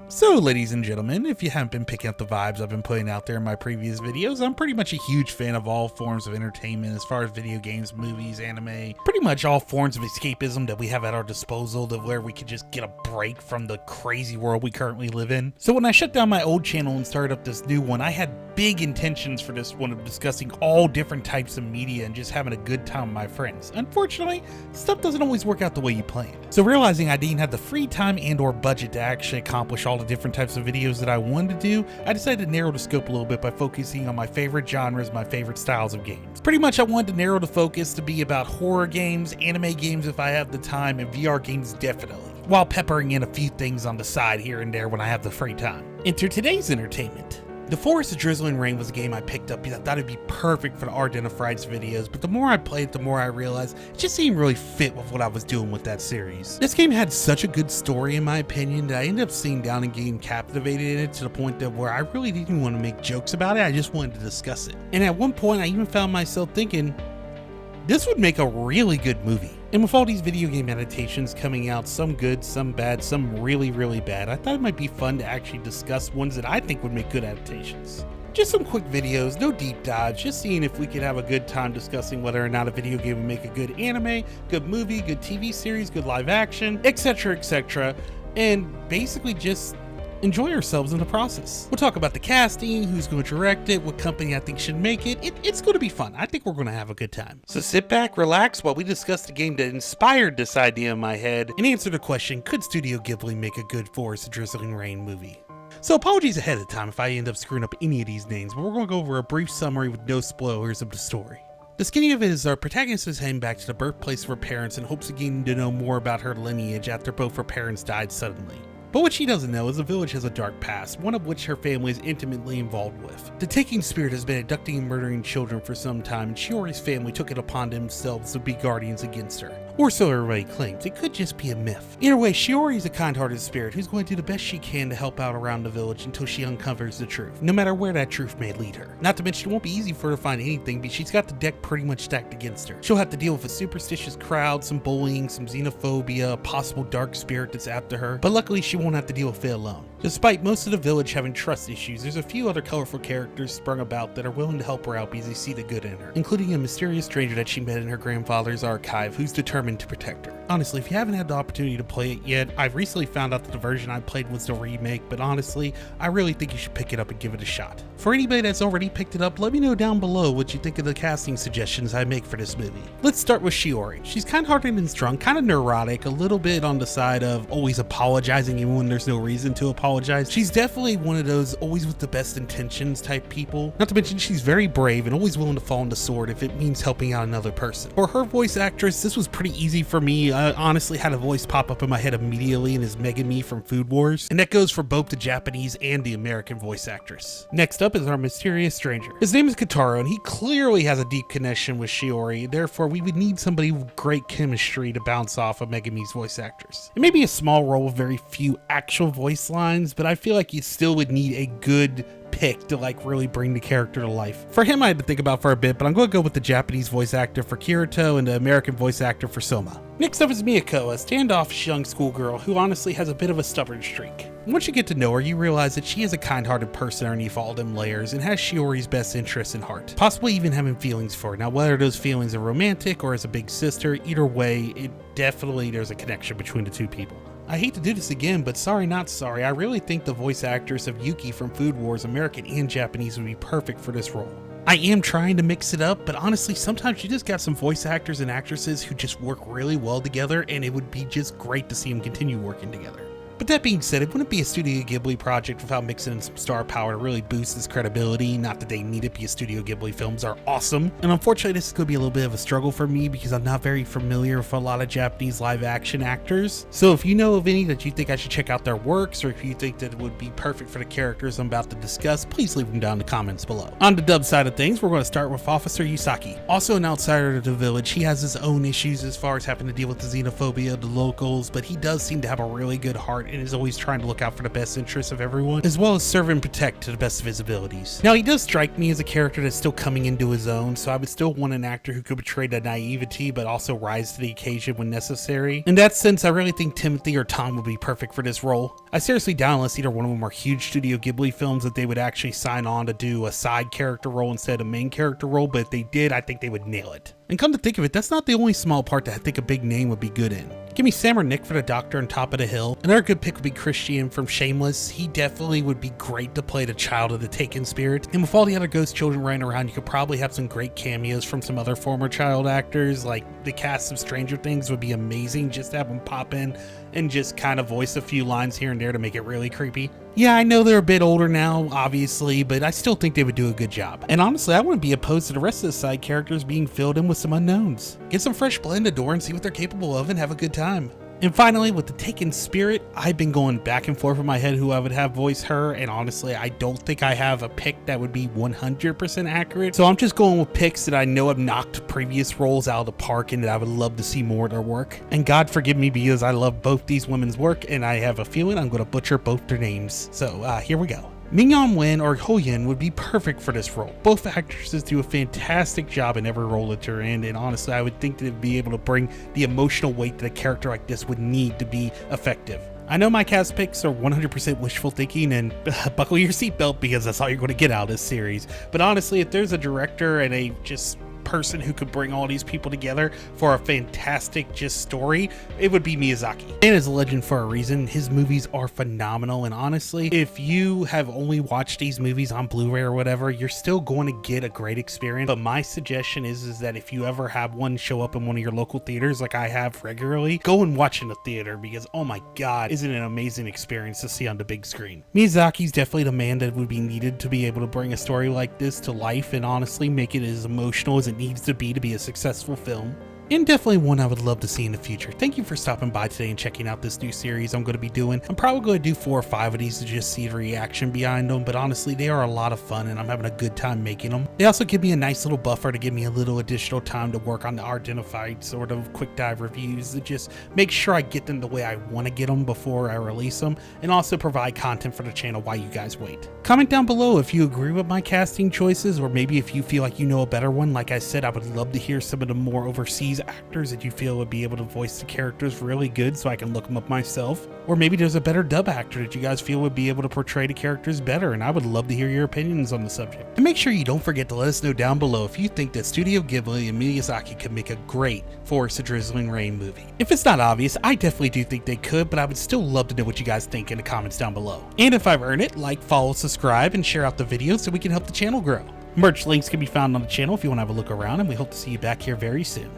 So ladies and gentlemen, if you haven't been picking up the vibes I've been putting out there in my previous videos, I'm pretty much a huge fan of all forms of entertainment as far as video games, movies, anime, pretty much all forms of escapism that we have at our disposal to where we could just get a break from the crazy world we currently live in. So when I shut down my old channel and started up this new one, I had big intentions for this one of discussing all different types of media and just having a good time with my friends. Unfortunately, stuff doesn't always work out the way you planned. So realizing I didn't have the free time and or budget to actually accomplish all the different types of videos that I wanted to do, I decided to narrow the scope a little bit by focusing on my favorite genres, my favorite styles of games. Pretty much I wanted to narrow the focus to be about horror games, anime games if I have the time, and VR games definitely, while peppering in a few things on the side here and there when I have the free time. Enter today's entertainment. The Forest of Drizzling Rain was a game I picked up because I thought it'd be perfect for the Ardentifieds videos, but the more I played, the more I realized it just didn't really fit with what I was doing with that series. This game had such a good story in my opinion that I ended up sitting down and getting captivated in it to the point that where I really didn't want to make jokes about it, I just wanted to discuss it. And at one point I even found myself thinking, this would make a really good movie. And with all these video game adaptations coming out, some good, some bad, some really, really bad, I thought it might be fun to actually discuss ones that I think would make good adaptations. Just some quick videos, no deep dives, just seeing if we could have a good time discussing whether or not a video game would make a good anime, good movie, good TV series, good live action, etc., and basically just enjoy ourselves in the process. We'll talk about the casting, who's going to direct it, what company I think should make it. It's going to be fun. I think we're going to have a good time. So sit back, relax while we discuss the game that inspired this idea in my head and answer the question, could Studio Ghible make a good Forest of Drizzling Rain movie? So apologies ahead of time if I end up screwing up any of these names, but we're going to go over a brief summary with no spoilers of the story. The skinny of it is our protagonist is heading back to the birthplace of her parents in hopes of getting to know more about her lineage after both her parents died suddenly. But what she doesn't know is the village has a dark past, one of which her family is intimately involved with. The Taking Spirit has been abducting and murdering children for some time, and Shiori's family took it upon themselves to be guardians against her. Or so everybody claims. It could just be a myth. Either way, Shiori is a kind-hearted spirit who's going to do the best she can to help out around the village until she uncovers the truth, no matter where that truth may lead her. Not to mention it won't be easy for her to find anything because she's got the deck pretty much stacked against her. She'll have to deal with a superstitious crowd, some bullying, some xenophobia, a possible dark spirit that's after her, but luckily she won't have to deal with it alone. Despite most of the village having trust issues, there's a few other colorful characters sprung about that are willing to help her out because they see the good in her, including a mysterious stranger that she met in her grandfather's archive who's determined to protect her. Honestly, if you haven't had the opportunity to play it yet, I've recently found out that the version I played was the remake, but honestly, I really think you should pick it up and give it a shot. For anybody that's already picked it up, let me know down below what you think of the casting suggestions I make for this movie. Let's start with Shiori. She's kind-hearted and strong, kind of neurotic, a little bit on the side of always apologizing even when there's no reason to apologize. She's definitely one of those always with the best intentions type people. Not to mention she's very brave and always willing to fall on the sword if it means helping out another person. For her voice actress, this was pretty easy for me. I honestly had a voice pop up in my head immediately and is Megami from Food Wars, and that goes for both the Japanese and the American voice actress. Next up is our mysterious stranger. His name is Kotaro and he clearly has a deep connection with Shiori, therefore we would need somebody with great chemistry to bounce off of Megami's voice actress. It may be a small role with very few actual voice lines, but I feel like you still would need a good pick to like really bring the character to life. For him I had to think about for a bit, but I'm going to go with the Japanese voice actor for Kirito and the American voice actor for Soma. Next up is Miyako, a standoffish young schoolgirl who honestly has a bit of a stubborn streak. Once you get to know her, you realize that she is a kind-hearted person underneath all them layers and has Shiori's best interests in heart, possibly even having feelings for her. Now whether those feelings are romantic or as a big sister, either way, there's a connection between the two people. I hate to do this again, but sorry not sorry, I really think the voice actress of Yuki from Food Wars, American and Japanese, would be perfect for this role. I am trying to mix it up, but honestly sometimes you just got some voice actors and actresses who just work really well together, and it would be just great to see them continue working together. But that being said, it wouldn't be a Studio Ghible project without mixing in some star power to really boost its credibility. Not that they need it because Studio Ghible films are awesome. And unfortunately, this is going to be a little bit of a struggle for me because I'm not very familiar with a lot of Japanese live action actors. So if you know of any that you think I should check out their works, or if you think that it would be perfect for the characters I'm about to discuss, please leave them down in the comments below. On the dub side of things, we're going to start with Officer Yusaki. Also an outsider of the village, he has his own issues as far as having to deal with the xenophobia of the locals, but he does seem to have a really good heart smart and is always trying to look out for the best interests of everyone, as well as serve and protect to the best of his abilities. Now, he does strike me as a character that's still coming into his own, so I would still want an actor who could portray the naivety but also rise to the occasion when necessary. In that sense, I really think Timothy or Tom would be perfect for this role. I seriously doubt, unless either one of them are huge Studio Ghibli films, that they would actually sign on to do a side character role instead of a main character role, but if they did, I think they would nail it. And come to think of it, that's not the only small part that I think a big name would be good in. Give me Sam or Nick for the Doctor on Top of the Hill. Another good pick would be Christian from Shameless. He definitely would be great to play the child of the Taken Spirit. And with all the other ghost children running around, you could probably have some great cameos from some other former child actors. Like the cast of Stranger Things would be amazing, just to have them pop in and just kind of voice a few lines here and there to make it really creepy. Yeah, I know they're a bit older now, obviously, but I still think they would do a good job. And honestly, I wouldn't be opposed to the rest of the side characters being filled in with some unknowns. Get some fresh blood in the door and see what they're capable of and have a good time. And finally, with the Taken Spirit, I've been going back and forth in my head who I would have voice her, and honestly, I don't think I have a pick that would be 100% accurate. So I'm just going with picks that I know have knocked previous roles out of the park and that I would love to see more of their work. And God forgive me because I love both these women's work, and I have a feeling I'm going to butcher both their names. So here we go. Ming-Yeon Wen or Ho-Yin would be perfect for this role. Both actresses do a fantastic job in every role that they're in, and honestly, I would think that they'd be able to bring the emotional weight that a character like this would need to be effective. I know my cast picks are 100% wishful thinking, and buckle your seatbelt because that's all you're going to get out of this series. But honestly, if there's a director and a just person who could bring all these people together for a fantastic just story, it would be Miyazaki. And is a legend for a reason. His movies are phenomenal, and honestly, if you have only watched these movies on Blu-ray or whatever, you're still going to get a great experience. But my suggestion is that if you ever have one show up in one of your local theaters like I have regularly, go and watch in a theater because oh my god, isn't it an amazing experience to see on the big screen. Miyazaki's definitely the man that would be needed to be able to bring a story like this to life and honestly make it as emotional as it needs to be a successful film. And definitely one I would love to see in the future. Thank you for stopping by today and checking out this new series I'm going to be doing. I'm probably going to do 4 or 5 of these to just see the reaction behind them, but honestly, they are a lot of fun and I'm having a good time making them. They also give me a nice little buffer to give me a little additional time to work on the identified sort of quick dive reviews to just make sure I get them the way I want to get them before I release them, and also provide content for the channel while you guys wait. Comment down below if you agree with my casting choices, or maybe if you feel like you know a better one. Like I said, I would love to hear some of the more overseas actors that you feel would be able to voice the characters really good so I can look them up myself. Or maybe there's a better dub actor that you guys feel would be able to portray the characters better, and I would love to hear your opinions on the subject. And make sure you don't forget to let us know down below if you think that Studio Ghibli and Miyazaki could make a great Forest of Drizzling Rain movie. If it's not obvious, I definitely do think they could, but I would still love to know what you guys think in the comments down below. And if I've earned it, like, follow, subscribe, and share out the video so we can help the channel grow. Merch links can be found on the channel if you want to have a look around, and we hope to see you back here very soon.